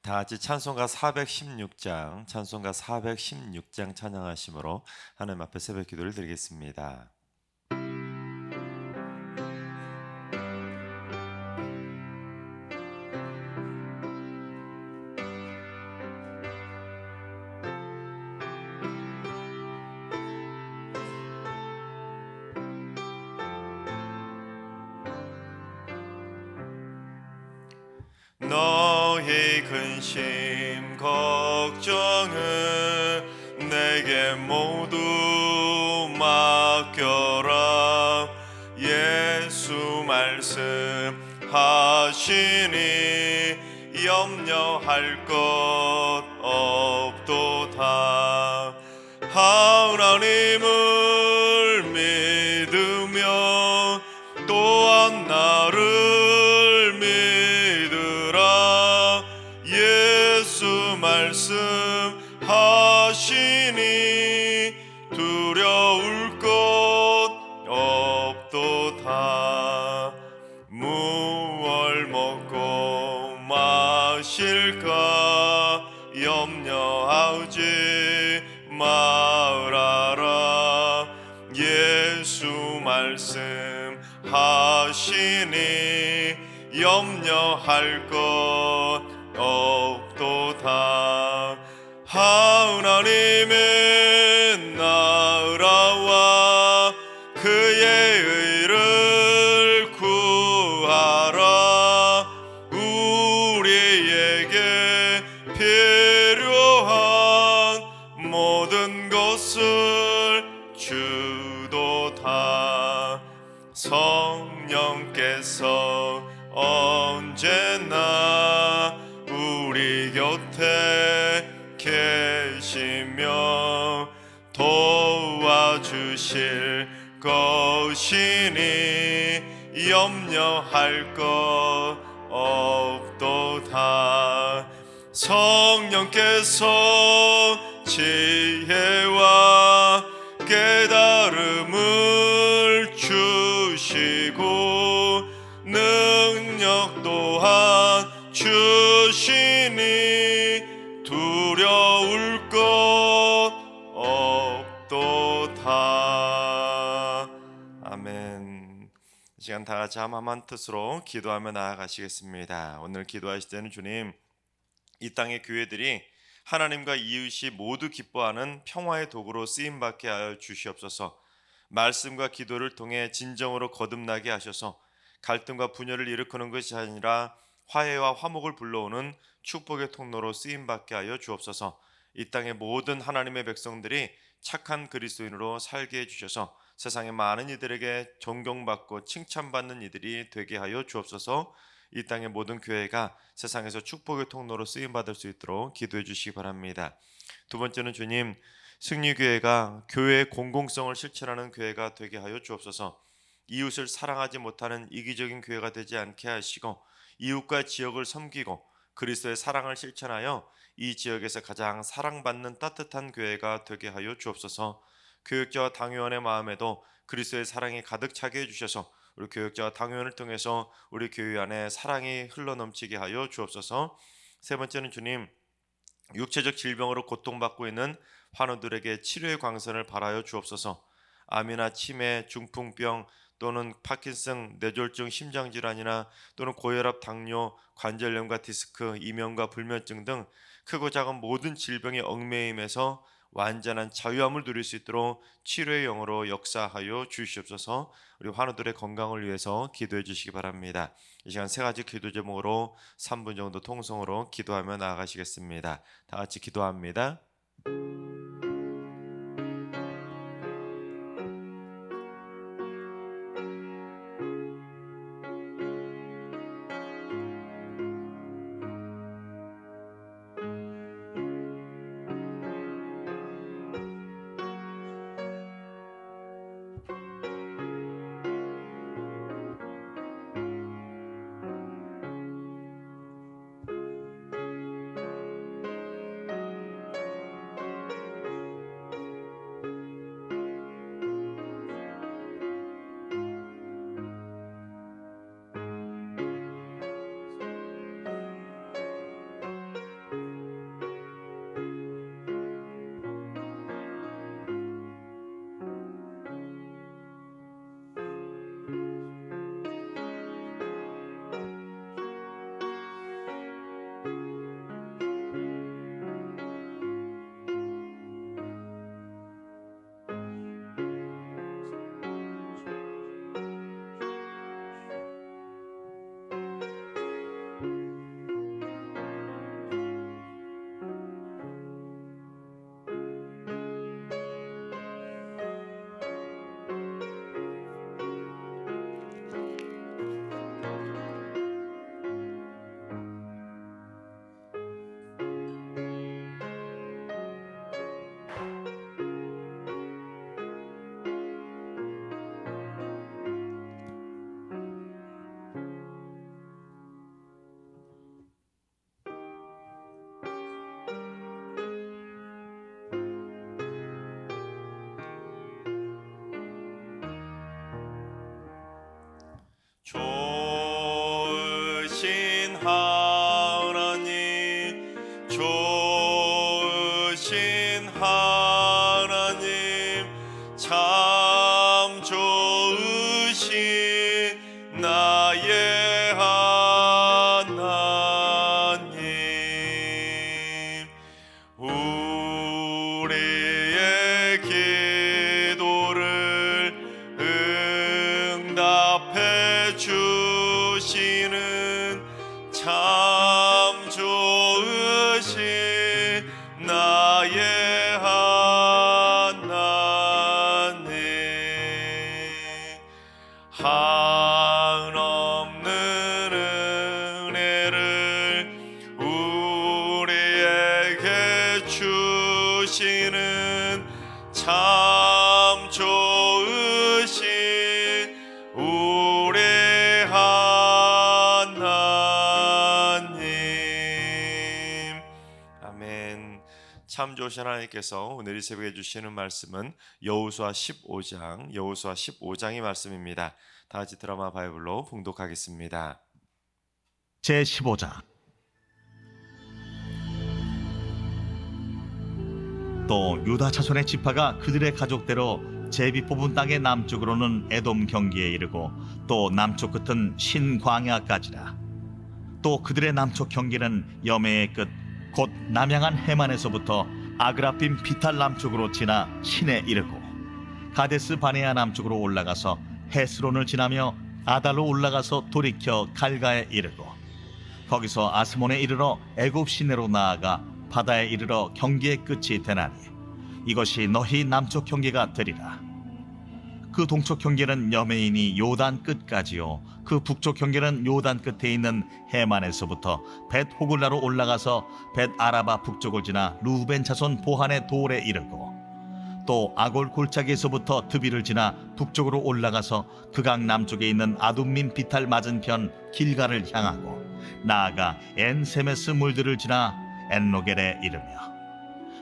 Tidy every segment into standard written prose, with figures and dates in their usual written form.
다 같이 찬송가 416장, 찬송가 416장 찬양하심으로 하나님 앞에 새벽 기도를 드리겠습니다. 너희 근심 걱정을 내게 모두 맡겨라. 예수 말씀하시니 염려할 것 없도다. 하나님을 믿으며 또한 나를 믿으라. 예수 말씀하시니 두려울 것 없도다. 무얼 먹고 마실까 염려하지 말아라. 예수 말씀하시니 염려할 것 없도다. 하나님의 나라와 그의 의를 구하라. 우리에게 필요한 모든 것을 주도다. 성령께서 언제나 우리 곁에 계시며 도와주실 것이니 염려할 것 없도다. 성령께서 지혜와 깨달음을 주시고 능력 또한 주시니 두려울 것 없도다. 아멘. 이 시간 다 같이 한마음 뜻으로 기도하며 나아가시겠습니다. 오늘 기도하실 때는 주님, 이 땅의 교회들이 하나님과 이웃이 모두 기뻐하는 평화의 도구로 쓰임받게 하여 주시옵소서. 말씀과 기도를 통해 진정으로 거듭나게 하셔서 갈등과 분열을 일으키는 것이 아니라 화해와 화목을 불러오는 축복의 통로로 쓰임받게 하여 주옵소서. 이 땅의 모든 하나님의 백성들이 착한 그리스도인으로 살게 해주셔서 세상의 많은 이들에게 존경받고 칭찬받는 이들이 되게 하여 주옵소서. 이 땅의 모든 교회가 세상에서 축복의 통로로 쓰임받을 수 있도록 기도해 주시기 바랍니다. 두 번째는 주님, 승리교회가 교회의 공공성을 실천하는 교회가 되게 하여 주옵소서. 이웃을 사랑하지 못하는 이기적인 교회가 되지 않게 하시고 이웃과 지역을 섬기고 그리스도의 사랑을 실천하여 이 지역에서 가장 사랑받는 따뜻한 교회가 되게 하여 주옵소서. 교육자와 당회원의 마음에도 그리스도의 사랑이 가득 차게 해주셔서 우리 교육자와 당회원을 통해서 우리 교회 안에 사랑이 흘러넘치게 하여 주옵소서. 세 번째는 주님, 육체적 질병으로 고통받고 있는 환우들에게 치료의 광선을 발하여 주옵소서. 암이나 치매, 중풍병 또는 파킨슨, 뇌졸중, 심장질환이나 또는 고혈압, 당뇨, 관절염과 디스크, 이명과 불면증 등 크고 작은 모든 질병의 얽매임에서 완전한 자유함을 누릴 수 있도록 치료의 영으로 역사하여 주시옵소서. 우리 환우들의 건강을 위해서 기도해 주시기 바랍니다. 이 시간 세 가지 기도 제목으로 3분 정도 통성으로 기도하며 나아가시겠습니다. 다 같이 기도합니다. 나의 하나님, 우리의 기도를 응답해 주시는 참 좋으신 나의 하나님, 한없는 은혜를 우리에게 주시는 참 좋으신 우리 하나님. 아멘. 참 좋으신 하나님께서 오늘 이 새벽에 주시는 말씀은 여호수아 15장의 말씀입니다. 다 같이 드라마 바이블로 봉독하겠습니다. 제15장. 또 유다 자손의 지파가 그들의 가족대로 제비 뽑은 땅의 남쪽으로는 에돔 경기에 이르고 또 남쪽 끝은 신광야까지라. 또 그들의 남쪽 경계는 여매의 끝 곧 남양한 해만에서부터 아그라빔 비탈 남쪽으로 지나 신에 이르고 가데스 바네아 남쪽으로 올라가서 헤스론을 지나며 아달로 올라가서 돌이켜 갈가에 이르고 거기서 아스몬에 이르러 애굽 시내로 나아가 바다에 이르러 경계의 끝이 되나니 이것이 너희 남쪽 경계가 되리라. 그 동쪽 경계는 여메인이 요단 끝까지요, 그 북쪽 경계는 요단 끝에 있는 해만에서부터 벳 호글라로 올라가서 벳 아라바 북쪽을 지나 루벤 자손 보한의 돌에 이르고 또 아골 골짜기에서부터 드비를 지나 북쪽으로 올라가서 그강 남쪽에 있는 아둠민 비탈 맞은편 길가를 향하고 나아가 엔세메스 물들을 지나 엔로겔에 이르며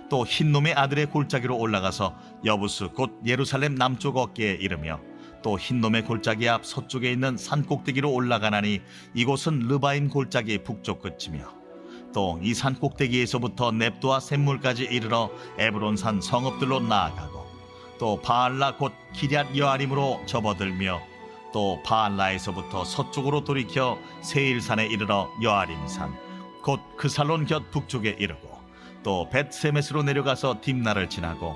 또 흰놈의 아들의 골짜기로 올라가서 여부스 곧 예루살렘 남쪽 어깨에 이르며 또 흰놈의 골짜기 앞 서쪽에 있는 산 꼭대기로 올라가나니 이곳은 르바임 골짜기 북쪽 끝이며 또 이 산 꼭대기에서부터 넵도아 샘물까지 이르러 에브론산 성읍들로 나아가고 또 바알라 곧 기럇 여아림으로 접어들며 또 바알라에서부터 서쪽으로 돌이켜 세일산에 이르러 여아림산 곧 그 살론 곁 북쪽에 이르고 또 벳세메스로 내려가서 딥나를 지나고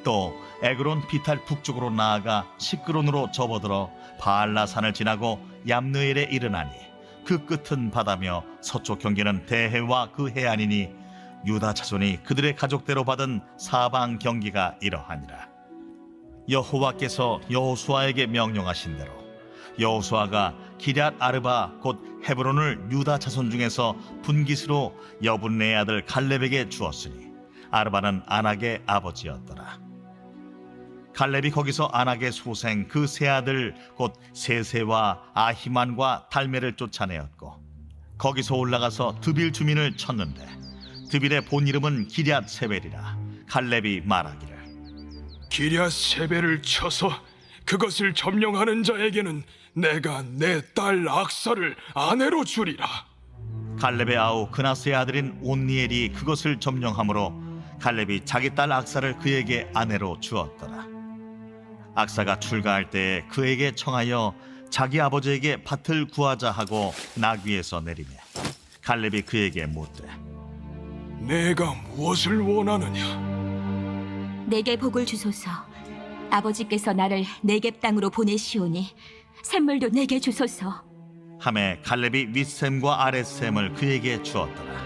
또 에그론 비탈 북쪽으로 나아가 시끄론으로 접어들어 바알라산을 지나고 얌느엘에 이르나니 그 끝은 바다며 서쪽 경계는 대해와 그 해안이니 유다 자손이 그들의 가족대로 받은 사방 경계가 이러하니라. 여호와께서 여호수아에게 명령하신 대로 여호수아가 기럇 아르바 곧 헤브론을 유다 자손 중에서 분깃으로 여분네의 아들 갈렙에게 주었으니 아르바는 아낙의 아버지였더라. 갈렙이 거기서 아낙의 소생 그 세 아들 곧 세세와 아히만과 달메를 쫓아내었고 거기서 올라가서 드빌 주민을 쳤는데 드빌의 본 이름은 기럇 세벨이라. 갈렙이 말하기를 기럇 세벨을 쳐서 그것을 점령하는 자에게는 내가 내 딸 악사를 아내로 주리라. 갈렙의 아우 그나스의 아들인 온니엘이 그것을 점령하므로 갈렙이 자기 딸 악사를 그에게 아내로 주었더라. 악사가 출가할 때에 그에게 청하여 자기 아버지에게 밭을 구하자 하고 나귀에서 내리매 갈렙이 그에게 묻되 내가 무엇을 원하느냐? 내게 복을 주소서. 아버지께서 나를 네겝 땅으로 보내시오니 샘물도 내게 주소서. 하매 갈렙이 윗샘과 아랫샘을 그에게 주었더라.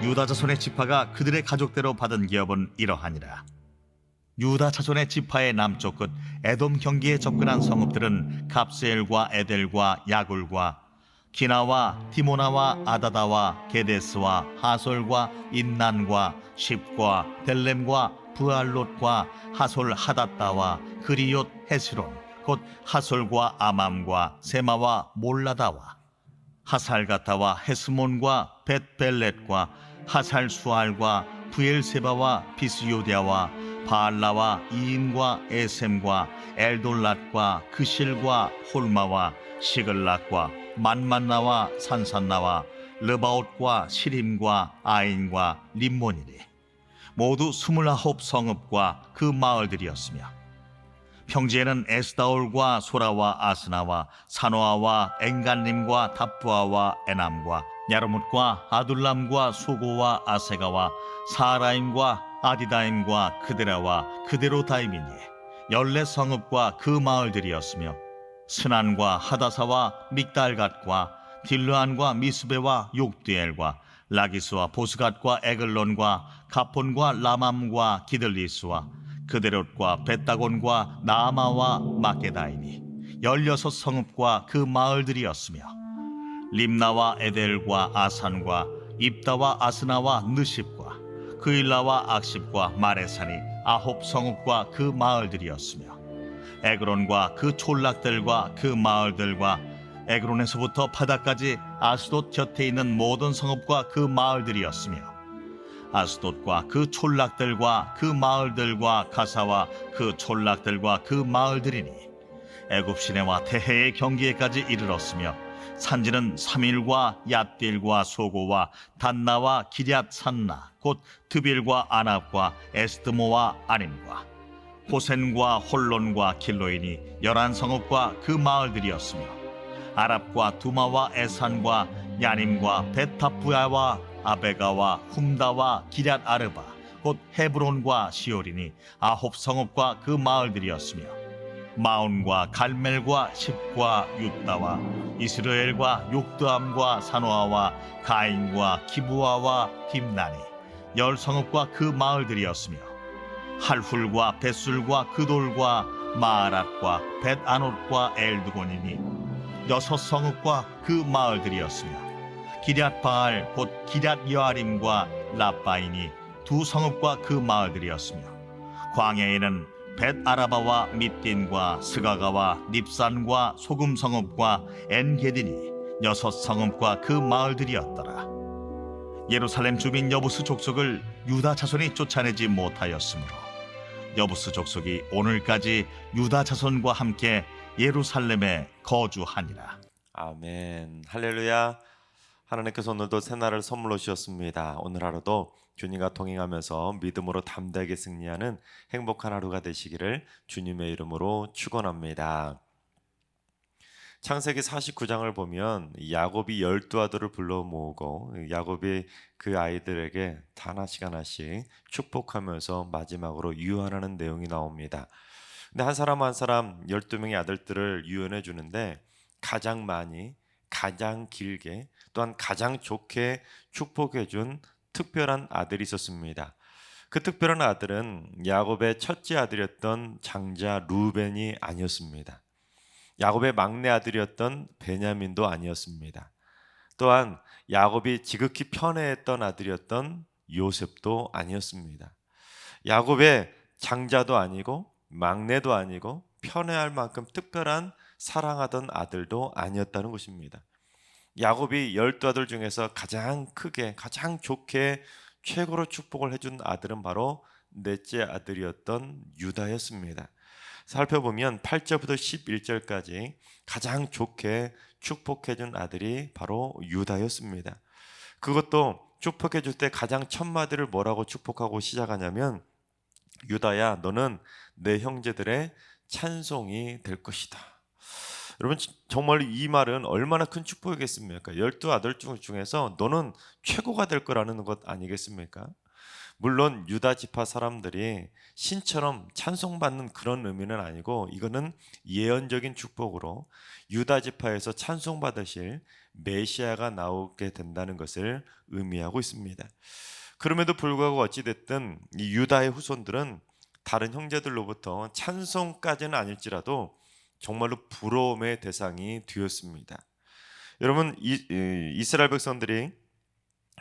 유다 자손의 지파가 그들의 가족대로 받은 기업은 이러하니라. 유다 자손의 지파의 남쪽 끝 에돔 경기에 접근한 성읍들은 갑스엘과 에델과 야굴과 기나와 디모나와 아다다와 게데스와 하솔과 인난과 십과 델렘과 부알롯과 하솔 하닷다와 그리옷 헤스론 곧 하솔과 아맘과 세마와 몰라다와 하살가타와 헤스몬과 벳벨렛과 하살 수알과 부엘세바와 비스요디아와 바알라와 이인과 에셈과 엘돌랏과 그실과 홀마와 시글락과 만만나와 산산나와 르바옷과 시림과 아인과 림몬이니 모두 29 성읍과 그 마을들이었으며 평지에는 에스다올과 소라와 아스나와 사노아와 엔간림과 답부아와 에남과 야르뭇과 아둘람과 소고와 아세가와 사라임과 아디다임과 그데라와 그데로다임이니 14성읍과 그 마을들이었으며 스난과 하다사와 믹달갓과 딜르안과 미스베와 욕디엘과 라기스와 보스갓과 에글론과 가폰과 라맘과 기들리스와 그데롯과 벳다곤과 나아마와 마게다이니 16성읍과 그 마을들이었으며 림나와 에델과 아산과 입다와 아스나와 느십과 그일라와 악십과 마레산이 9성읍과 그 마을들이었으며 에그론과 그 촌락들과 그 마을들과 에그론에서부터 바다까지 아스돗 곁에 있는 모든 성읍과 그 마을들이었으며 아스돗과 그 촌락들과 그 마을들과 가사와 그 촌락들과 그 마을들이니 애굽 시내와 태해의 경계에까지 이르렀으며 산지는 사밀과 얏딜과 소고와 단나와 기럇 산나 곧 드빌과 아납과 에스드모와 아님과 호센과 홀론과 길로인이 11성읍과 그 마을들이었으며 아랍과 두마와 에산과 야님과 베타프야와 아베가와 훔다와 기럇 아르바 곧 헤브론과 시오린이 9성읍과 그 마을들이었으며 마온과 갈멜과 십과 윳다와 이스라엘과 욕드암과 사노아와 가인과 기부아와 딥나니 10성읍과 그 마을들이었으며 할훌과 벳술과 그돌과 마아랏과 벳아롯과 엘드곤이니 6성읍과 그 마을들이었으며 기럇바알 곧 기럇여아림과 라바인이 2성읍과 그 마을들이었으며 광야에는 벳아라바와 밑딘과 스가가와 닙산과 소금성읍과 엔게딘이 6성읍과 그 마을들이었더라. 예루살렘 주민 여부스 족속을 유다 자손이 쫓아내지 못하였으므로 여부스 족속이 오늘까지 유다 자손과 함께 예루살렘에 거주하니라. 아멘. 할렐루야. 하나님께서 오늘도 새날을 선물로 주셨습니다. 오늘 하루도 주님과 동행하면서 믿음으로 담대하게 승리하는 행복한 하루가 되시기를 주님의 이름으로 축원합니다. 창세기 49장을 보면 야곱이 12아들을 불러 모으고 야곱이 그 아이들에게 하나씩 하나씩 축복하면서 마지막으로 유언하는 내용이 나옵니다. 근데 한 사람 한 사람 12명의 아들들을 유언해 주는데 가장 많이, 가장 길게, 또한 가장 좋게 축복해 준 특별한 아들이 있었습니다. 그 특별한 아들은 야곱의 첫째 아들이었던 장자 루벤이 아니었습니다. 야곱의 막내 아들이었던 베냐민도 아니었습니다. 또한 야곱이 지극히 편애했던 아들이었던 요셉도 아니었습니다. 야곱의 장자도 아니고 막내도 아니고 편애할 만큼 특별한 사랑하던 아들도 아니었다는 것입니다. 야곱이 12아들 중에서 가장 크게 가장 좋게 최고로 축복을 해준 아들은 바로 넷째 아들이었던 유다였습니다. 살펴보면 8절부터 11절까지 가장 좋게 축복해준 아들이 바로 유다였습니다. 그것도 축복해줄 때 가장 첫 마디를 뭐라고 축복하고 시작하냐면 유다야 너는 내 형제들의 찬송이 될 것이다. 여러분 정말 이 말은 얼마나 큰 축복이겠습니까? 12아들 중에서 너는 최고가 될 거라는 것 아니겠습니까? 물론 유다 지파 사람들이 신처럼 찬송받는 그런 의미는 아니고 이거는 예언적인 축복으로 유다 지파에서 찬송받으실 메시아가 나오게 된다는 것을 의미하고 있습니다. 그럼에도 불구하고 어찌됐든 이 유다의 후손들은 다른 형제들로부터 찬송까지는 아닐지라도 정말로 부러움의 대상이 되었습니다. 여러분 이스라엘 백성들이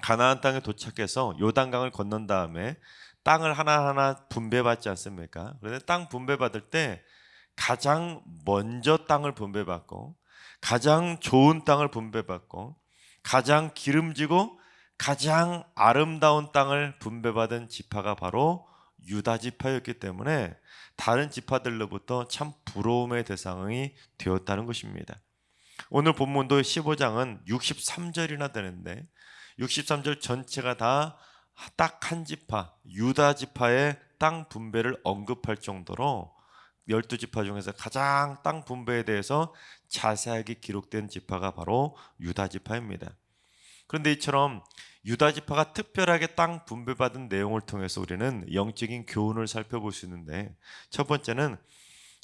가나안 땅에 도착해서 요단강을 건넌 다음에 땅을 하나하나 분배받지 않습니까? 그런데 땅 분배받을 때 가장 먼저 땅을 분배받고 가장 좋은 땅을 분배받고 가장 기름지고 가장 아름다운 땅을 분배받은 지파가 바로 유다 지파였기 때문에 다른 지파들로부터 참 부러움의 대상이 되었다는 것입니다. 오늘 본문도 15장은 63절이나 되는데 63절 전체가 다 딱 한 지파, 유다 지파의 땅 분배를 언급할 정도로 12지파 중에서 가장 땅 분배에 대해서 자세하게 기록된 지파가 바로 유다 지파입니다. 그런데 이처럼 유다 지파가 특별하게 땅 분배받은 내용을 통해서 우리는 영적인 교훈을 살펴볼 수 있는데, 첫 번째는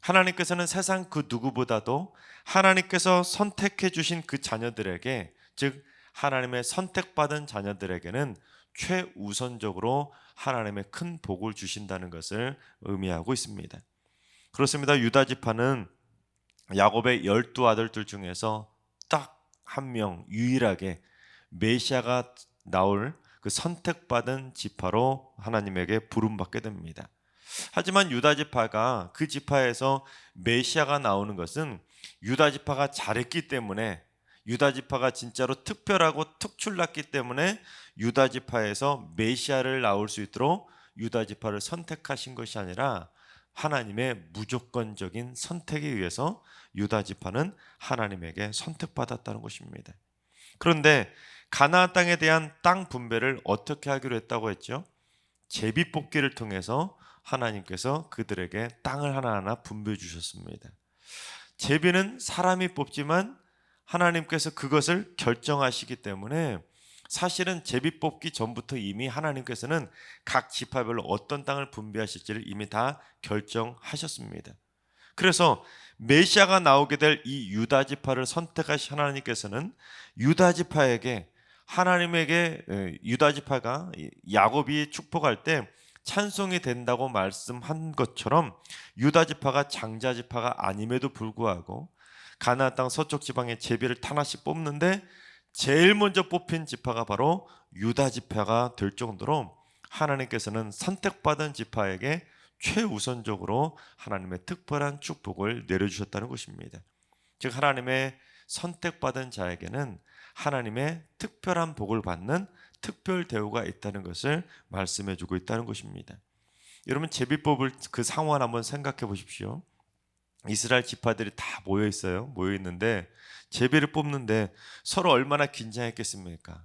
하나님께서는 세상 그 누구보다도 하나님께서 선택해 주신 그 자녀들에게, 즉 하나님의 선택받은 자녀들에게는 최우선적으로 하나님의 큰 복을 주신다는 것을 의미하고 있습니다. 그렇습니다. 유다 지파는 야곱의 12아들들 중에서 딱 한 명, 유일하게 메시아가 나올 그 선택받은 지파로 하나님에게 부름받게 됩니다. 하지만 유다 지파가 그 지파에서 메시아가 나오는 것은 유다 지파가 잘했기 때문에, 유다 지파가 진짜로 특별하고 특출났기 때문에 유다 지파에서 메시아를 나올 수 있도록 유다 지파를 선택하신 것이 아니라 하나님의 무조건적인 선택에 의해서 유다 지파는 하나님에게 선택받았다는 것입니다. 그런데 가나안 땅에 대한 땅 분배를 어떻게 하기로 했다고 했죠? 제비 뽑기를 통해서 하나님께서 그들에게 땅을 하나하나 분배해 주셨습니다. 제비는 사람이 뽑지만 하나님께서 그것을 결정하시기 때문에 사실은 제비 뽑기 전부터 이미 하나님께서는 각 지파별로 어떤 땅을 분배하실지를 이미 다 결정하셨습니다. 그래서 메시아가 나오게 될 이 유다 지파를 선택하신 하나님께서는 유다 지파에게, 하나님에게, 유다 지파가 야곱이 축복할 때 찬송이 된다고 말씀한 것처럼 유다 지파가 장자 지파가 아님에도 불구하고 가나안 땅 서쪽 지방의 제비를 하나씩 뽑는데 제일 먼저 뽑힌 지파가 바로 유다 지파가 될 정도로 하나님께서는 선택받은 지파에게 최우선적으로 하나님의 특별한 축복을 내려주셨다는 것입니다. 즉 하나님의 선택받은 자에게는 하나님의 특별한 복을 받는 특별 대우가 있다는 것을 말씀해주고 있다는 것입니다. 여러분, 제비 뽑을 그 상황을 한번 생각해 보십시오. 이스라엘 지파들이 다 모여 있어요. 모여 있는데 제비를 뽑는데 서로 얼마나 긴장했겠습니까?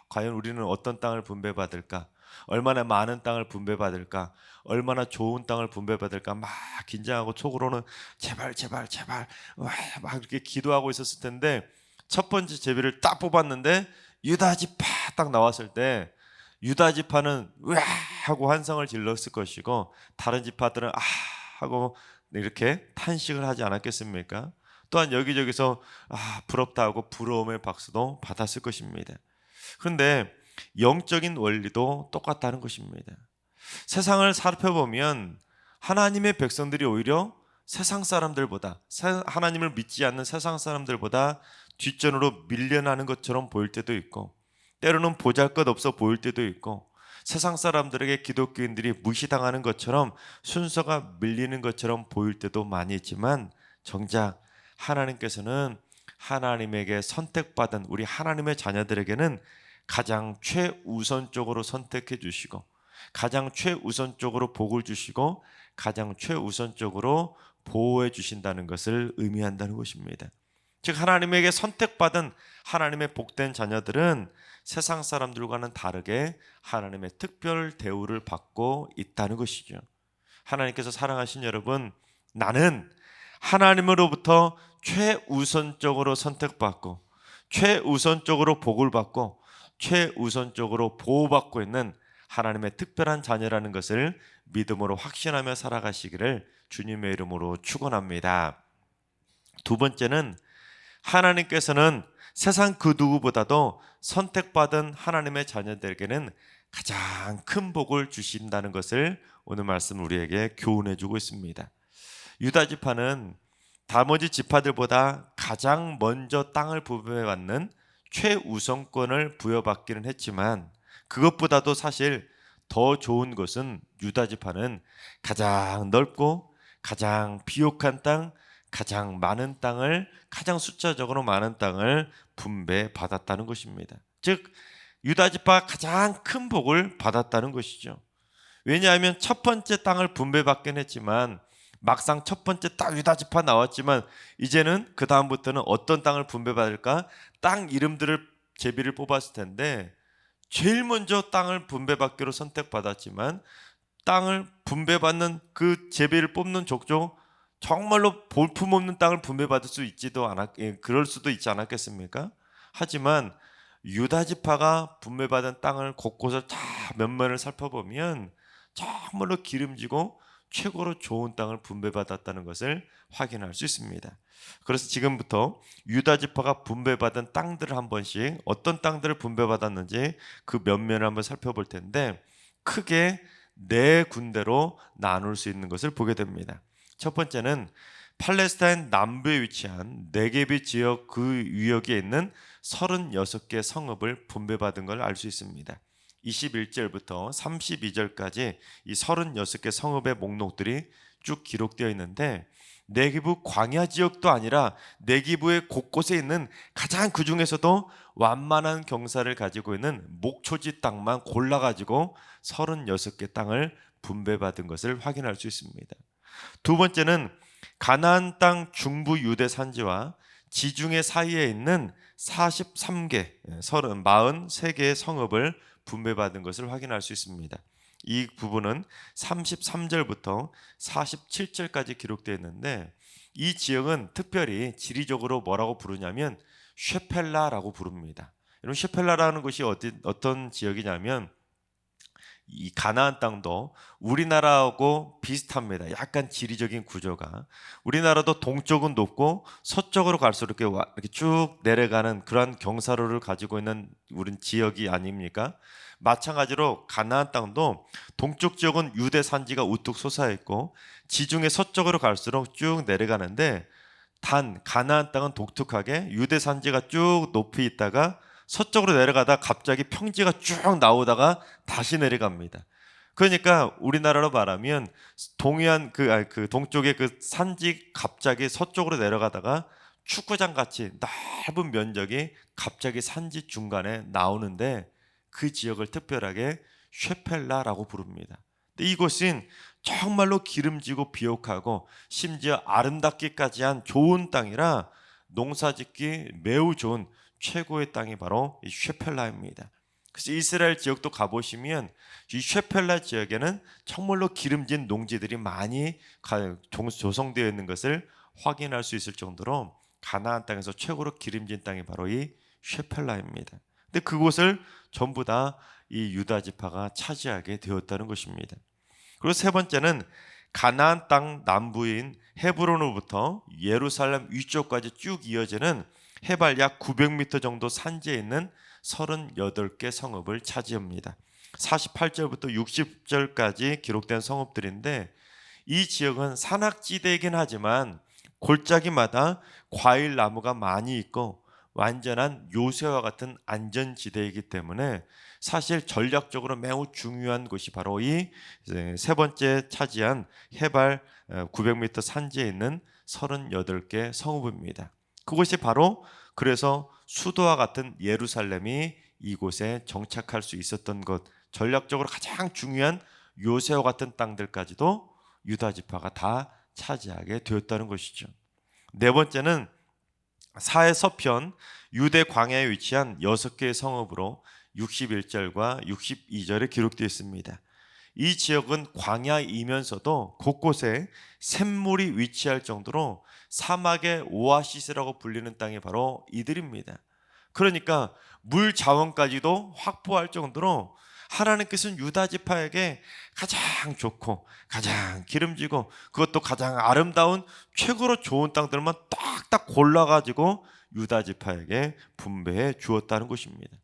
과연 우리는 어떤 땅을 분배받을까? 얼마나 많은 땅을 분배받을까? 얼마나 좋은 땅을 분배받을까? 막 긴장하고 속으로는 제발 제발 제발 막 이렇게 기도하고 있었을 텐데, 첫 번째 제비를 딱 뽑았는데 유다 지파 딱 나왔을 때 유다 지파는 으아 하고 환성을 질렀을 것이고, 다른 지파들은 아 하고 이렇게 탄식을 하지 않았겠습니까? 또한 여기저기서 부럽다 하고 부러움의 박수도 받았을 것입니다. 그런데 영적인 원리도 똑같다는 것입니다. 세상을 살펴보면 하나님의 백성들이 오히려 세상 사람들보다, 하나님을 믿지 않는 세상 사람들보다 뒷전으로 밀려나는 것처럼 보일 때도 있고, 때로는 보잘것없어 보일 때도 있고, 세상 사람들에게 기독교인들이 무시당하는 것처럼 순서가 밀리는 것처럼 보일 때도 많이 있지만, 정작 하나님께서는 하나님에게 선택받은 우리 하나님의 자녀들에게는 가장 최우선적으로 선택해 주시고, 가장 최우선적으로 복을 주시고, 가장 최우선적으로 보호해 주신다는 것을 의미한다는 것입니다. 즉 하나님에게 선택받은 하나님의 복된 자녀들은 세상 사람들과는 다르게 하나님의 특별 대우를 받고 있다는 것이죠. 하나님께서 사랑하신 여러분, 나는 하나님으로부터 최우선적으로 선택받고 최우선적으로 복을 받고 최우선적으로 보호받고 있는 하나님의 특별한 자녀라는 것을 믿음으로 확신하며 살아가시기를 주님의 이름으로 축원합니다. 두 번째는 하나님께서는 세상 그 누구보다도 선택받은 하나님의 자녀들에게는 가장 큰 복을 주신다는 것을 오늘 말씀 우리에게 교훈해 주고 있습니다. 유다 지파는 나머지 지파들보다 가장 먼저 땅을 분배받는 최우선권을 부여받기는 했지만, 그것보다도 사실 더 좋은 것은 유다 지파는 가장 넓고 가장 비옥한 땅, 가장 많은 땅을, 가장 숫자적으로 많은 땅을 분배받았다는 것입니다. 즉 유다 지파가 가장 큰 복을 받았다는 것이죠. 왜냐하면 첫 번째 땅을 분배받긴 했지만 막상 첫 번째 딱 유다 지파 나왔지만 이제는 그 다음부터는 어떤 땅을 분배받을까? 땅 이름들을 제비를 뽑았을 텐데 제일 먼저 땅을 분배받기로 선택받았지만 땅을 분배받는 그 제비를 뽑는 족족 정말로 볼품없는 땅을 분배받을 수 있지도 그럴 수도 있지 않았겠습니까? 하지만 유다 지파가 분배받은 땅을 곳곳을 다 면면을 살펴보면 정말로 기름지고 최고로 좋은 땅을 분배받았다는 것을 확인할 수 있습니다. 그래서 지금부터 유다 지파가 분배받은 땅들을 한 번씩 어떤 땅들을 분배받았는지 그 면면을 한번 살펴볼 텐데 크게 네 군데로 나눌 수 있는 것을 보게 됩니다. 첫 번째는 팔레스타인 남부에 위치한 네게비 지역 그 유역에 있는 36개 성읍을 분배받은 걸 알 수 있습니다. 21절부터 32절까지 이 36개 성읍의 목록들이 쭉 기록되어 있는데 네기부 광야 지역도 아니라 네기부의 곳곳에 있는 가장 그 중에서도 완만한 경사를 가지고 있는 목초지 땅만 골라가지고 36개 땅을 분배받은 것을 확인할 수 있습니다. 두 번째는 가나안 땅 중부 유대 산지와 지중해 사이에 있는 43개, 43개의 성읍을 분배받은 것을 확인할 수 있습니다. 이 부분은 33절부터 47절까지 기록되어 있는데 이 지역은 특별히 지리적으로 뭐라고 부르냐면 쉐펠라라고 부릅니다. 여러분 쉐펠라라는 곳이 어떤 지역이냐면 이 가나안 땅도 우리나라하고 비슷합니다. 약간 지리적인 구조가 우리나라도 동쪽은 높고 서쪽으로 갈수록 이렇게 쭉 내려가는 그러한 경사로를 가지고 있는 우리 지역이 아닙니까? 마찬가지로 가나안 땅도 동쪽 지역은 유대 산지가 우뚝 솟아 있고 지중해 서쪽으로 갈수록 쭉 내려가는데 단 가나안 땅은 독특하게 유대 산지가 쭉 높이 있다가 서쪽으로 내려가다 갑자기 평지가 쭉 나오다가 다시 내려갑니다. 그러니까 우리나라로 말하면 동해안 그 동쪽의 그 산지 갑자기 서쪽으로 내려가다가 축구장 같이 넓은 면적이 갑자기 산지 중간에 나오는데 그 지역을 특별하게 쉐펠라라고 부릅니다. 근데 이곳은 정말로 기름지고 비옥하고 심지어 아름답기까지 한 좋은 땅이라 농사짓기 매우 좋은 최고의 땅이 바로 이 쉐펠라입니다. 그래서 이스라엘 지역도 가보시면 이 쉐펠라 지역에는 정말로 기름진 농지들이 많이 조성되어 있는 것을 확인할 수 있을 정도로 가나안 땅에서 최고로 기름진 땅이 바로 이 쉐펠라입니다. 근데 그곳을 전부 다 이 유다 지파가 차지하게 되었다는 것입니다. 그리고 세 번째는 가나안 땅 남부인 헤브론으로부터 예루살렘 위쪽까지 쭉 이어지는 해발 약 900m 정도 산지에 있는 38개 성읍을 차지합니다. 48절부터 60절까지 기록된 성읍들인데 이 지역은 산악지대이긴 하지만 골짜기마다 과일 나무가 많이 있고 완전한 요새와 같은 안전지대이기 때문에 사실 전략적으로 매우 중요한 곳이 바로 이 세 번째 차지한 해발 900m 산지에 있는 38개 성읍입니다. 그곳이 바로 그래서 수도와 같은 예루살렘이 이곳에 정착할 수 있었던 것, 전략적으로 가장 중요한 요새와 같은 땅들까지도 유다 지파가 다 차지하게 되었다는 것이죠. 네 번째는 사해 서편 유대 광야에 위치한 6개의 성읍으로 61절과 62절에 기록되어 있습니다. 이 지역은 광야이면서도 곳곳에 샘물이 위치할 정도로 사막의 오아시스라고 불리는 땅이 바로 이들입니다. 그러니까 물 자원까지도 확보할 정도로 하나님께서는 유다 지파에게 가장 좋고 가장 기름지고 그것도 가장 아름다운 최고로 좋은 땅들만 딱딱 골라가지고 유다 지파에게 분배해 주었다는 것입니다.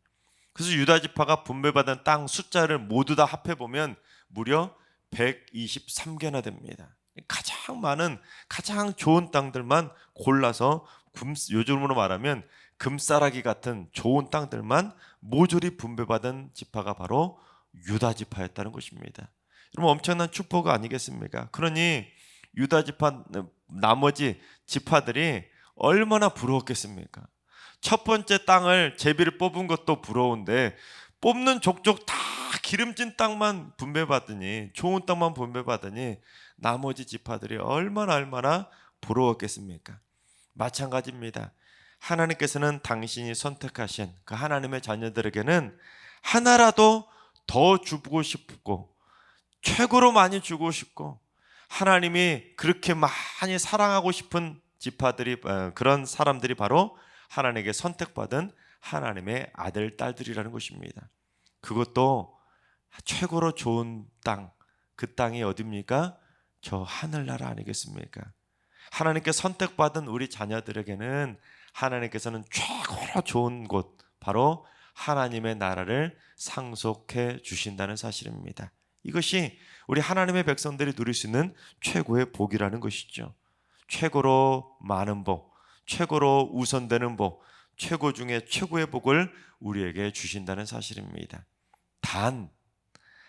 그래서 유다 지파가 분배받은 땅 숫자를 모두 다 합해보면 무려 123개나 됩니다. 가장 많은 가장 좋은 땅들만 골라서 요즘으로 말하면 금싸라기 같은 좋은 땅들만 모조리 분배받은 지파가 바로 유다 지파였다는 것입니다. 여러분 엄청난 축복 아니겠습니까? 그러니 유다 지파 나머지 지파들이 얼마나 부러웠겠습니까? 첫 번째 땅을 제비를 뽑은 것도 부러운데 뽑는 족족 다 기름진 땅만 분배받으니 좋은 땅만 분배받으니 나머지 지파들이 얼마나 부러웠겠습니까? 마찬가지입니다. 하나님께서는 당신이 선택하신 그 하나님의 자녀들에게는 하나라도 더 주고 싶고 최고로 많이 주고 싶고 하나님이 그렇게 많이 사랑하고 싶은 지파들이 그런 사람들이 바로 하나님에게 선택받은 하나님의 아들 딸들이라는 것입니다. 그것도 최고로 좋은 땅, 그 땅이 어디입니까? 저 하늘나라 아니겠습니까? 하나님께 선택받은 우리 자녀들에게는 하나님께서는 최고로 좋은 곳, 바로 하나님의 나라를 상속해 주신다는 사실입니다. 이것이 우리 하나님의 백성들이 누릴 수 있는 최고의 복이라는 것이죠. 최고로 많은 복, 최고로 우선되는 복, 최고 중에 최고의 복을 우리에게 주신다는 사실입니다. 단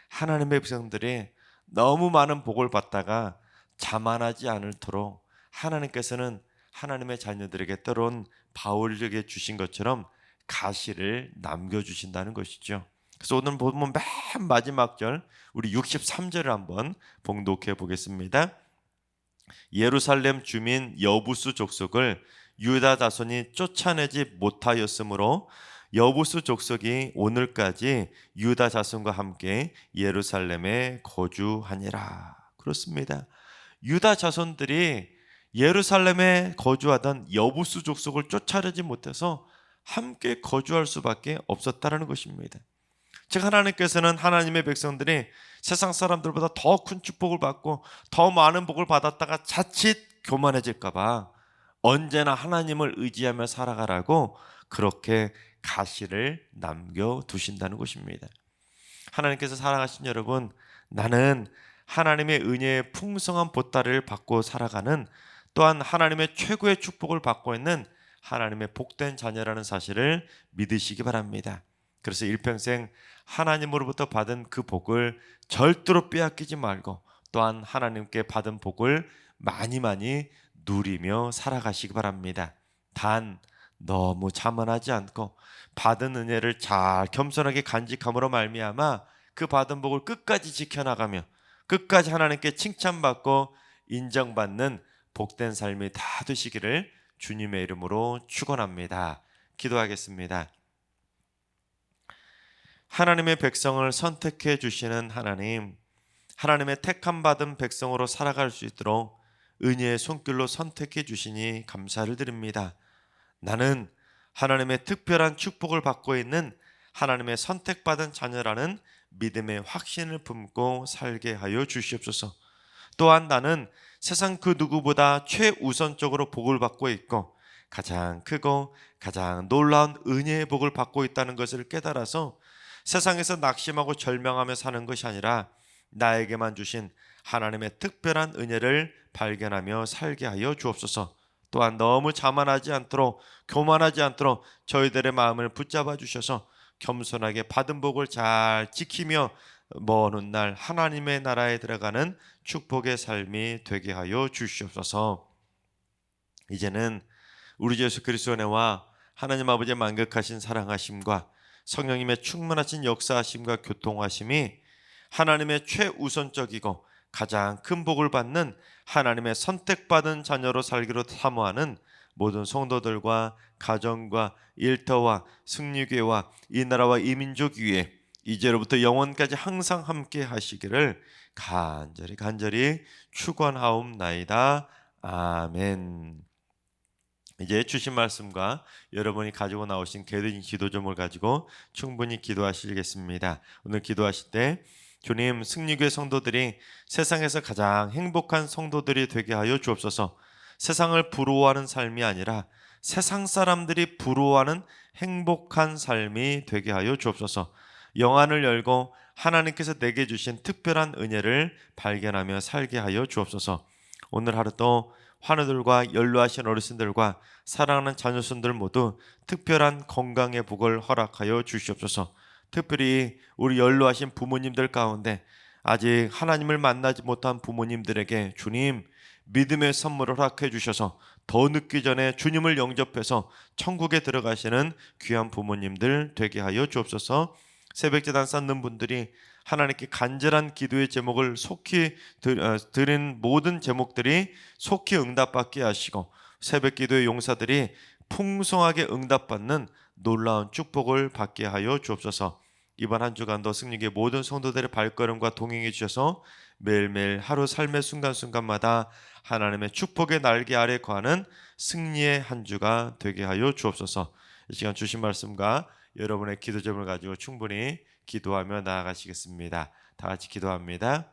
하나님의 백성들이 너무 많은 복을 받다가 자만하지 않도록 하나님께서는 하나님의 자녀들에게 때론 바울에게 주신 것처럼 가시를 남겨주신다는 것이죠. 그래서 오늘 보면 맨 마지막 절 우리 63절을 한번 봉독해 보겠습니다. 예루살렘 주민 여부수 족속을 유다 자손이 쫓아내지 못하였으므로 여부수 족속이 오늘까지 유다 자손과 함께 예루살렘에 거주하니라. 그렇습니다. 유다 자손들이 예루살렘에 거주하던 여부수 족속을 쫓아내지 못해서 함께 거주할 수밖에 없었다는 것입니다. 즉 하나님께서는 하나님의 백성들이 세상 사람들보다 더 큰 축복을 받고 더 많은 복을 받았다가 자칫 교만해질까 봐 언제나 하나님을 의지하며 살아가라고 그렇게 가시를 남겨두신다는 것입니다. 하나님께서 사랑하신 여러분, 나는 하나님의 은혜의 풍성한 보따리를 받고 살아가는, 또한 하나님의 최고의 축복을 받고 있는 하나님의 복된 자녀라는 사실을 믿으시기 바랍니다. 그래서 일평생 하나님으로부터 받은 그 복을 절대로 빼앗기지 말고, 또한 하나님께 받은 복을 많이 누리며 살아가시기 바랍니다. 단 너무 자만하지 않고 받은 은혜를 잘 겸손하게 간직함으로 말미암아 그 받은 복을 끝까지 지켜나가며 끝까지 하나님께 칭찬받고 인정받는 복된 삶이 다 되시기를 주님의 이름으로 축원합니다. 기도하겠습니다. 하나님의 백성을 선택해 주시는 하나님, 하나님의 택함 받은 백성으로 살아갈 수 있도록 은혜의 손길로 선택해 주시니 감사를 드립니다. 나는 하나님의 특별한 축복을 받고 있는 하나님의 선택받은 자녀라는 믿음의 확신을 품고 살게 하여 주시옵소서. 또한 나는 세상 그 누구보다 최우선적으로 복을 받고 있고 가장 크고 가장 놀라운 은혜의 복을 받고 있다는 것을 깨달아서 세상에서 낙심하고 절망하며 사는 것이 아니라 나에게만 주신 하나님의 특별한 은혜를 발견하며 살게 하여 주옵소서. 또한 너무 자만하지 않도록, 교만하지 않도록 저희들의 마음을 붙잡아 주셔서 겸손하게 받은 복을 잘 지키며 먼 훗날 하나님의 나라에 들어가는 축복의 삶이 되게 하여 주시옵소서. 이제는 우리 주 예수 그리스도의 은혜와 하나님 아버지의 만극하신 사랑하심과 성령님의 충만하신 역사하심과 교통하심이 하나님의 최우선적이고 가장 큰 복을 받는 하나님의 선택받은 자녀로 살기로 사모하는 모든 성도들과 가정과 일터와 승리교회와 이 나라와 이 민족 위에 이제로부터 영원까지 항상 함께 하시기를 간절히 축원하옵나이다. 아멘. 이제 주신 말씀과 여러분이 가지고 나오신 개인 기도점을 가지고 충분히 기도하시겠습니다. 오늘 기도하실 때 주님, 승리교회 성도들이 세상에서 가장 행복한 성도들이 되게 하여 주옵소서. 세상을 부러워하는 삶이 아니라 세상 사람들이 부러워하는 행복한 삶이 되게 하여 주옵소서. 영안을 열고 하나님께서 내게 주신 특별한 은혜를 발견하며 살게 하여 주옵소서. 오늘 하루도 환우들과 연로하신 어르신들과 사랑하는 자녀손들 모두 특별한 건강의 복을 허락하여 주시옵소서. 특별히 우리 연로하신 부모님들 가운데 아직 하나님을 만나지 못한 부모님들에게 주님 믿음의 선물을 허락해 주셔서 더 늦기 전에 주님을 영접해서 천국에 들어가시는 귀한 부모님들 되게 하여 주옵소서. 새벽제단 쌓는 분들이 하나님께 간절한 기도의 제목을 속히 드린 모든 제목들이 속히 응답받게 하시고 새벽기도의 용사들이 풍성하게 응답받는 놀라운 축복을 받게 하여 주옵소서. 이번 한 주간도 승리의 모든 성도들의 발걸음과 동행해 주셔서 매일매일 하루 삶의 순간순간마다 하나님의 축복의 날개 아래 거하는 승리의 한 주가 되게 하여 주옵소서. 이 시간 주신 말씀과 여러분의 기도 제목을 가지고 충분히 기도하며 나아가시겠습니다. 다 같이 기도합니다.